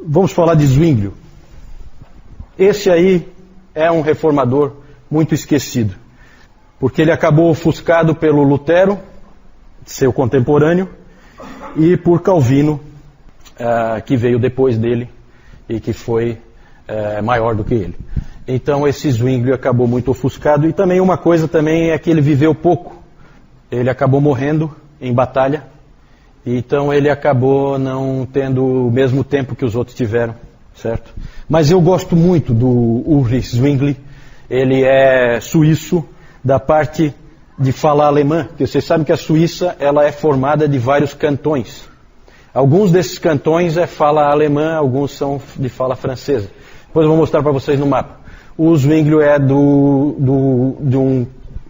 Vamos falar de Zwinglio. Esse aí é um reformador muito esquecido, porque ele acabou ofuscado pelo Lutero, seu contemporâneo, e por Calvino, que veio depois dele e que foi maior do que ele. Então esse Zwinglio acabou muito ofuscado. E também uma coisa também é que ele viveu pouco. Ele acabou morrendo em batalha, então ele acabou não tendo o mesmo tempo que os outros tiveram, certo? Mas eu gosto muito do Ulrich Zwingli. Ele é suíço da parte de fala alemã, porque vocês sabem que a Suíça ela é formada de vários cantões. Alguns desses cantões é fala alemã, alguns são de fala francesa. Depois eu vou mostrar para vocês no mapa. O Zwinglio é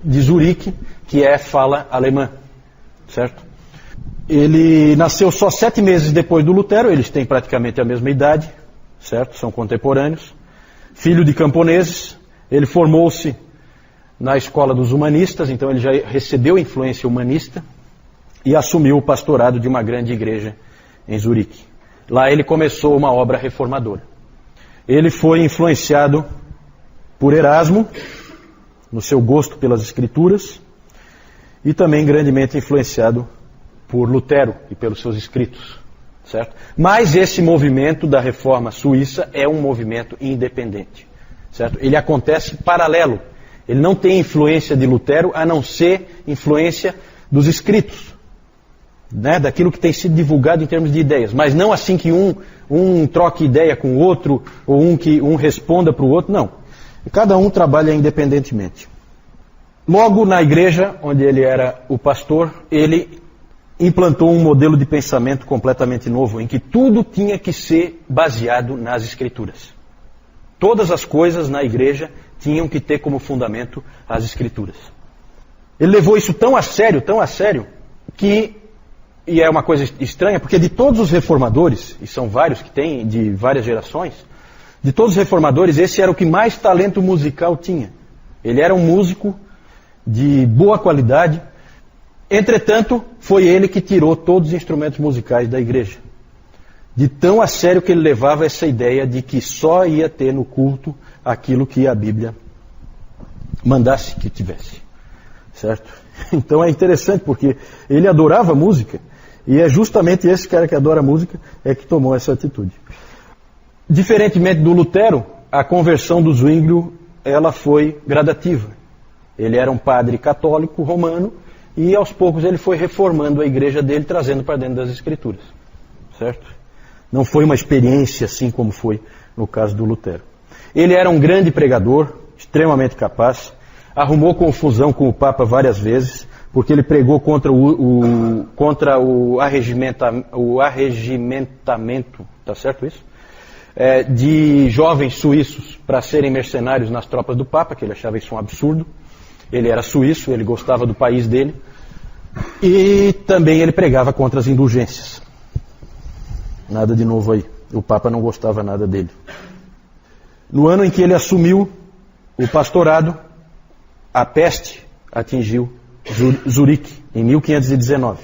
de Zurique, que é fala alemã, certo? Ele nasceu só 7 meses depois do Lutero, eles têm praticamente a mesma idade, certo? São contemporâneos. Filho de camponeses, ele formou-se na escola dos humanistas, então ele já recebeu influência humanista e assumiu o pastorado de uma grande igreja em Zurique. Lá ele começou uma obra reformadora. Ele foi influenciado por Erasmo, no seu gosto pelas escrituras, e também grandemente influenciado por Lutero e pelos seus escritos, certo? Mas esse movimento da reforma suíça é um movimento independente, certo? Ele acontece paralelo. Ele não tem influência de Lutero, a não ser influência dos escritos, né? Daquilo que tem sido divulgado em termos de ideias. Mas não assim que um troque ideia com o outro, ou que um responda para o outro, não. Cada um trabalha independentemente. Logo na igreja, onde ele era o pastor, ele implantou um modelo de pensamento completamente novo, em que tudo tinha que ser baseado nas escrituras. Todas as coisas na igreja tinham que ter como fundamento as escrituras. Ele levou isso tão a sério, que, e é uma coisa estranha, porque de todos os reformadores, e são vários que tem, de várias gerações, de todos os reformadores, esse era o que mais talento musical tinha. Ele era um músico de boa qualidade. Entretanto, foi ele que tirou todos os instrumentos musicais da igreja. De tão a sério que ele levava essa ideia de que só ia ter no culto aquilo que a Bíblia mandasse que tivesse. Certo? Então é interessante porque ele adorava música, e é justamente esse cara que adora música é que tomou essa atitude. Diferentemente do Lutero, a conversão do Zwinglio ela foi gradativa. Ele era um padre católico romano, e aos poucos ele foi reformando a igreja dele, trazendo para dentro das escrituras. Certo? Não foi uma experiência assim como foi no caso do Lutero. Ele era um grande pregador, extremamente capaz, arrumou confusão com o Papa várias vezes, porque ele pregou contra o arregimentamento, tá certo isso? De jovens suíços para serem mercenários nas tropas do Papa, que ele achava isso um absurdo. Ele era suíço, ele gostava do país dele, e também ele pregava contra as indulgências. Nada de novo aí, o Papa não gostava nada dele. No ano em que ele assumiu o pastorado, a peste atingiu Zurique, em 1519.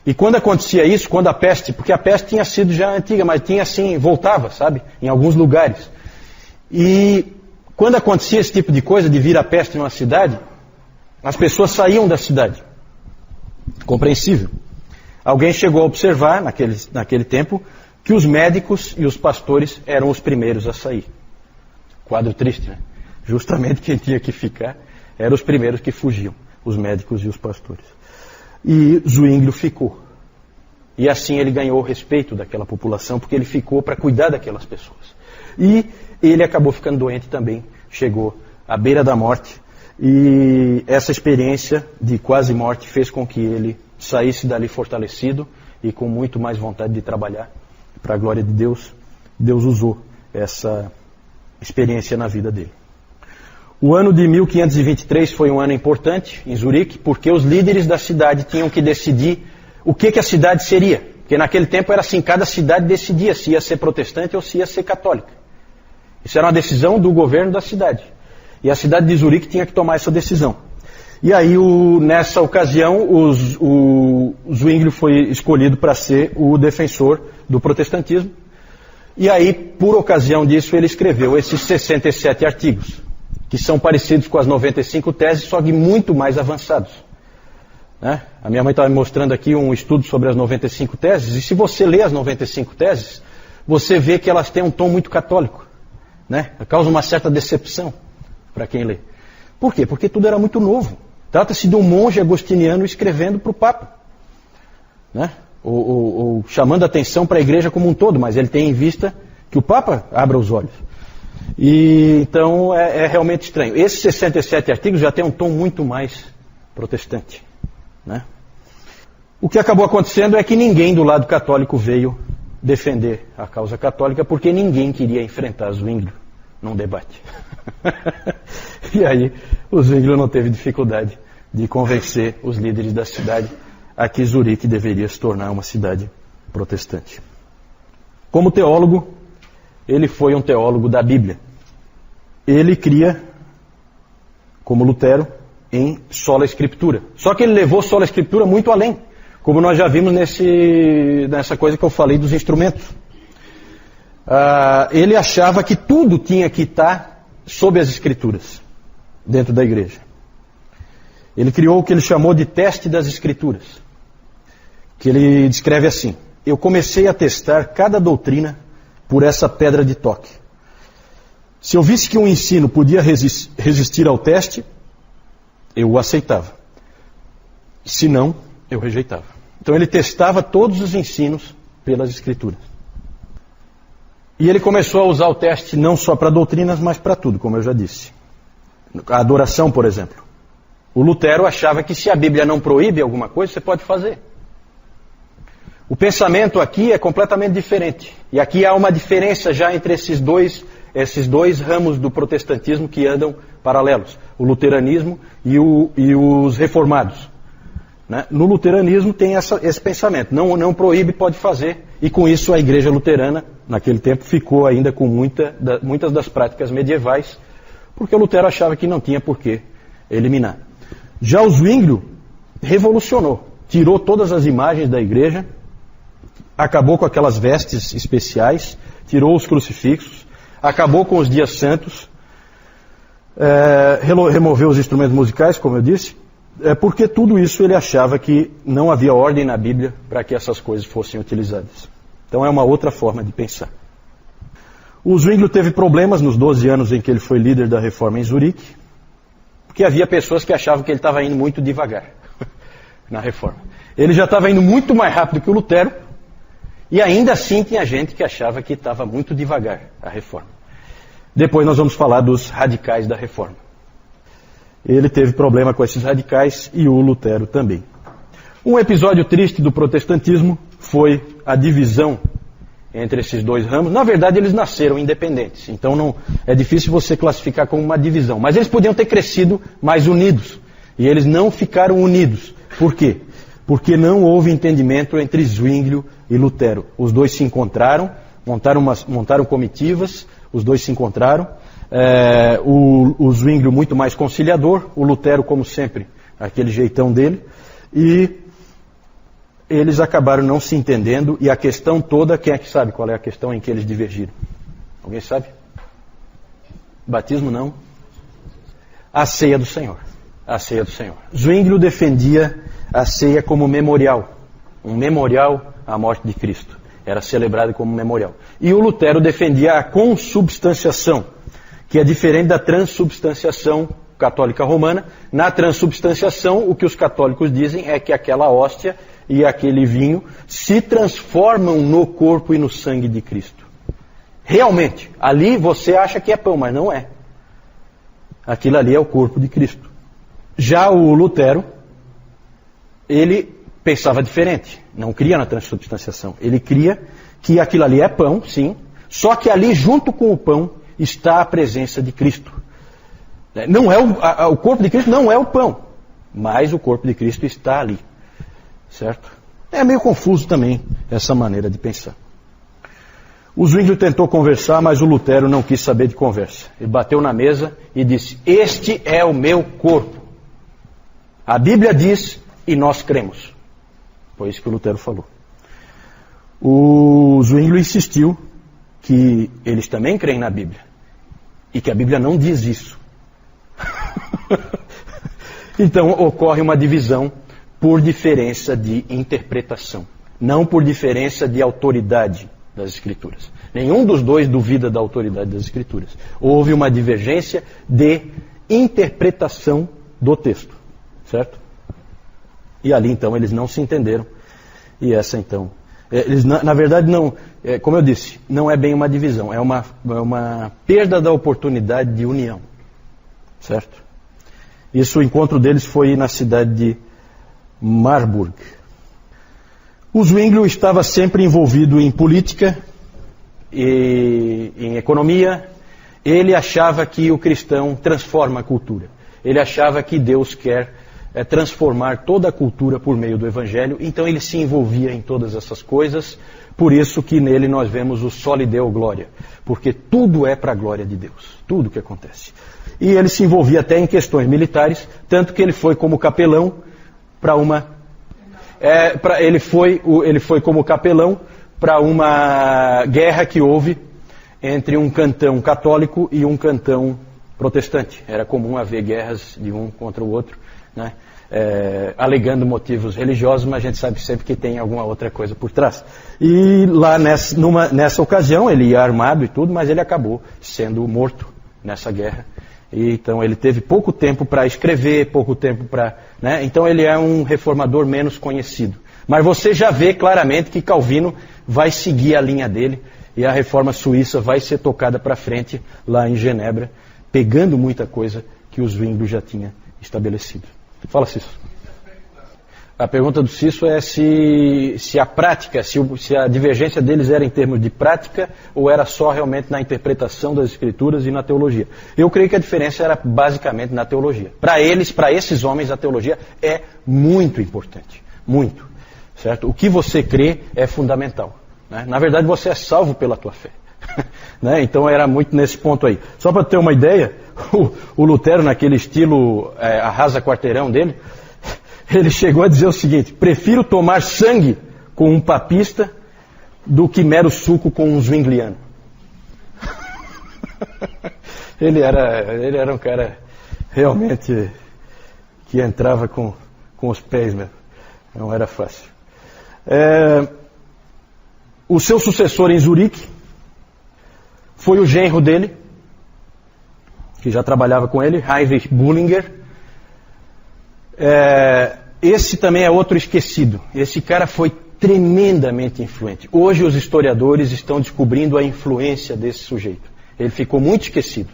E quando acontecia isso, quando a peste, porque a peste tinha sido já antiga, mas tinha assim, voltava, sabe, em alguns lugares. E quando acontecia esse tipo de coisa, de vir a peste numa cidade, as pessoas saíam da cidade. Compreensível. Alguém chegou a observar, naquele tempo, que os médicos e os pastores eram os primeiros a sair. Quadro triste, né? Justamente quem tinha que ficar eram os primeiros que fugiam, os médicos e os pastores. E Zwinglio ficou. E assim ele ganhou o respeito daquela população, porque ele ficou para cuidar daquelas pessoas. E ele acabou ficando doente também, chegou à beira da morte, e essa experiência de quase morte fez com que ele saísse dali fortalecido e com muito mais vontade de trabalhar para a glória de Deus. Deus usou essa experiência na vida dele. O ano de 1523 foi um ano importante em Zurique, porque os líderes da cidade tinham que decidir o que a cidade seria. Porque naquele tempo era assim, cada cidade decidia se ia ser protestante ou se ia ser católica. Isso era uma decisão do governo da cidade. E a cidade de Zurique tinha que tomar essa decisão. E aí, nessa ocasião, o Zwinglio foi escolhido para ser o defensor do protestantismo, E aí, por ocasião disso, ele escreveu esses 67 artigos, que são parecidos com as 95 teses, só que muito mais avançados. Né? A minha mãe estava me mostrando aqui um estudo sobre as 95 teses, e se você lê as 95 teses, você vê que elas têm um tom muito católico. Né? Causa uma certa decepção para quem lê. Por quê? Porque tudo era muito novo. Trata-se de um monge agostiniano escrevendo para o Papa. Né? Ou chamando a atenção para a igreja como um todo, mas ele tem em vista que o Papa abra os olhos. E então é realmente estranho. Esses 67 artigos já têm um tom muito mais protestante. Né? O que acabou acontecendo é que ninguém do lado católico veio defender a causa católica, porque ninguém queria enfrentar Zwinglio num debate. E aí o Zwinglio não teve dificuldade de convencer os líderes da cidade a que Zurique deveria se tornar uma cidade protestante. Como teólogo, ele foi um teólogo da Bíblia. Ele cria, como Lutero, em sola escritura. Só que ele levou sola escritura muito além, como nós já vimos nessa coisa que eu falei dos instrumentos. Ele achava que tudo tinha que estar sob as escrituras, dentro da igreja. Ele criou o que ele chamou de teste das escrituras, que ele descreve assim: eu comecei a testar cada doutrina por essa pedra de toque. Se eu visse que um ensino podia resistir ao teste, eu o aceitava. Se não, eu rejeitava. Então ele testava todos os ensinos pelas escrituras. E ele começou a usar o teste não só para doutrinas, mas para tudo, como eu já disse. A adoração, por exemplo. O Lutero achava que se a Bíblia não proíbe alguma coisa, você pode fazer. O pensamento aqui é completamente diferente. E aqui há uma diferença já entre esses dois ramos do protestantismo que andam paralelos. O luteranismo e os reformados. Né? No luteranismo tem esse pensamento. Não proíbe, pode fazer. E com isso a igreja luterana, naquele tempo, ficou ainda com muitas das práticas medievais, porque o Lutero achava que não tinha por que eliminar. Já o Zwinglio revolucionou. Tirou todas as imagens da igreja, acabou com aquelas vestes especiais, tirou os crucifixos, acabou com os dias santos, removeu os instrumentos musicais, como eu disse, porque tudo isso ele achava que não havia ordem na Bíblia para que essas coisas fossem utilizadas. Então é uma outra forma de pensar. O Zwinglio teve problemas nos 12 anos em que ele foi líder da reforma em Zurique, porque havia pessoas que achavam que ele estava indo muito devagar na reforma. Ele já estava indo muito mais rápido que o Lutero, e ainda assim tinha gente que achava que estava muito devagar a reforma. Depois nós vamos falar dos radicais da reforma. Ele teve problema com esses radicais e o Lutero também. Um episódio triste do protestantismo foi a divisão entre esses dois ramos. Na verdade, eles nasceram independentes, então não é difícil você classificar como uma divisão. Mas eles podiam ter crescido mais unidos, e eles não ficaram unidos. Por quê? Porque não houve entendimento entre Zwinglio e Lutero. Os dois se encontraram, montaram comitivas, os dois se encontraram. O Zwinglio muito mais conciliador, o Lutero, como sempre, aquele jeitão dele. E eles acabaram não se entendendo, e a questão toda, quem é que sabe qual é a questão em que eles divergiram? Alguém sabe? Batismo não. A ceia do Senhor. A ceia do Senhor. Zwinglio defendia a ceia como memorial. Um memorial à morte de Cristo. Era celebrado como memorial. E o Lutero defendia a consubstanciação, que é diferente da transubstanciação católica romana. Na transubstanciação, o que os católicos dizem é que aquela hóstia e aquele vinho se transformam no corpo e no sangue de Cristo. Realmente, ali você acha que é pão, mas não é. Aquilo ali é o corpo de Cristo. Já o Lutero, ele pensava diferente. Não cria na transubstanciação. Ele cria que aquilo ali é pão, sim, só que ali junto com o pão está a presença de Cristo. Não é o corpo de Cristo não é o pão, mas o corpo de Cristo está ali. Certo? É meio confuso também essa maneira de pensar. O Zwinglio tentou conversar, mas o Lutero não quis saber de conversa. Ele bateu na mesa e disse: este é o meu corpo. A Bíblia diz e nós cremos. Foi isso que o Lutero falou. O Zwinglio insistiu que eles também creem na Bíblia e que a Bíblia não diz isso. Então ocorre uma divisão por diferença de interpretação, não por diferença de autoridade das Escrituras. Nenhum dos dois duvida da autoridade das Escrituras. Houve uma divergência de interpretação do texto, certo? E ali então eles não se entenderam. E essa então, eles na verdade não, como eu disse, não é bem uma divisão, é uma perda da oportunidade de união, certo? Isso, o encontro deles foi na cidade de Marburg. O Zwinglio estava sempre envolvido em política e em economia. Ele achava que o cristão transforma a cultura. Ele achava que Deus quer transformar toda a cultura por meio do Evangelho. Então ele se envolvia em todas essas coisas. Por isso que nele nós vemos o soli Deo glória. Porque tudo é para a glória de Deus. Tudo que acontece. E ele se envolvia até em questões militares. Tanto que ele foi como capelão para uma... ele foi como capelão para uma guerra que houve entre um cantão católico e um cantão protestante. Era comum haver guerras de um contra o outro, né? Alegando motivos religiosos, mas a gente sabe sempre que tem alguma outra coisa por trás. E lá nessa ocasião, ele ia armado e tudo, mas ele acabou sendo morto nessa guerra. E, então ele teve pouco tempo para escrever, pouco tempo para... né? Então ele é um reformador menos conhecido. Mas você já vê claramente que Calvino vai seguir a linha dele e a reforma suíça vai ser tocada para frente lá em Genebra, pegando muita coisa que o Zwinglio já tinha estabelecido. Fala, Cício. A pergunta do Cício é se a prática, se a divergência deles era em termos de prática ou era só realmente na interpretação das Escrituras e na teologia. Eu creio que a diferença era basicamente na teologia. Para esses homens, a teologia é muito importante. Muito. Certo? O que você crê é fundamental. Né? Na verdade, você é salvo pela tua fé. Né? Então era muito nesse ponto aí. Só para ter uma ideia, o Lutero, naquele estilo arrasa quarteirão dele, ele chegou a dizer o seguinte: prefiro tomar sangue com um papista do que mero suco com um zwingliano. Ele era um cara realmente que entrava com os pés mesmo. Não era fácil. O seu sucessor em Zurique foi o genro dele, que já trabalhava com ele, Heinrich Bullinger. Esse também é outro esquecido. Esse cara foi tremendamente influente. Hoje os historiadores estão descobrindo a influência desse sujeito. Ele ficou muito esquecido.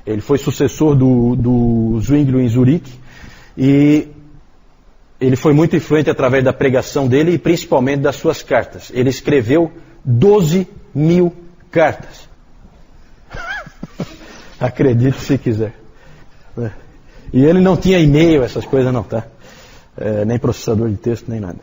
Ele foi sucessor do Zwinglio em Zurique e ele foi muito influente através da pregação dele e principalmente das suas cartas. Ele escreveu 12.000 cartas. Acredite se quiser. E ele não tinha e-mail, essas coisas não, tá? Nem processador de texto, nem nada.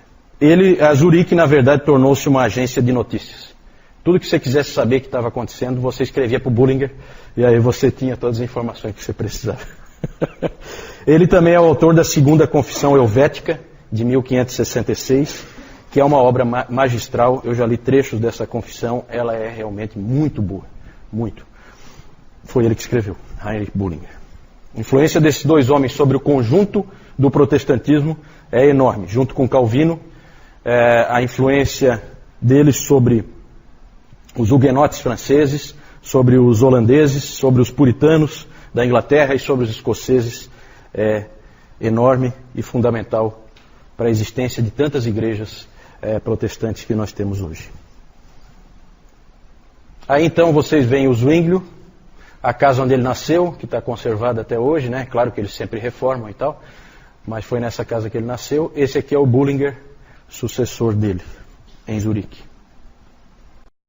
A Zurique, na verdade, tornou-se uma agência de notícias. Tudo que você quisesse saber que estava acontecendo, você escrevia para o Bullinger, e aí você tinha todas as informações que você precisava. Ele também é o autor da Segunda Confissão Helvética, de 1566, que é uma obra magistral. Eu já li trechos dessa confissão, ela é realmente muito boa, muito. Foi ele que escreveu, Heinrich Bullinger. A influência desses dois homens sobre o conjunto do protestantismo é enorme. Junto com Calvino, a influência deles sobre os huguenotes franceses, sobre os holandeses, sobre os puritanos da Inglaterra e sobre os escoceses é enorme e fundamental para a existência de tantas igrejas protestantes que nós temos hoje. Aí então vocês veem o Zwinglio, a casa onde ele nasceu, que está conservada até hoje, né? Claro que eles sempre reformam e tal, mas foi nessa casa que ele nasceu. Esse aqui é o Bullinger, sucessor dele, em Zurique.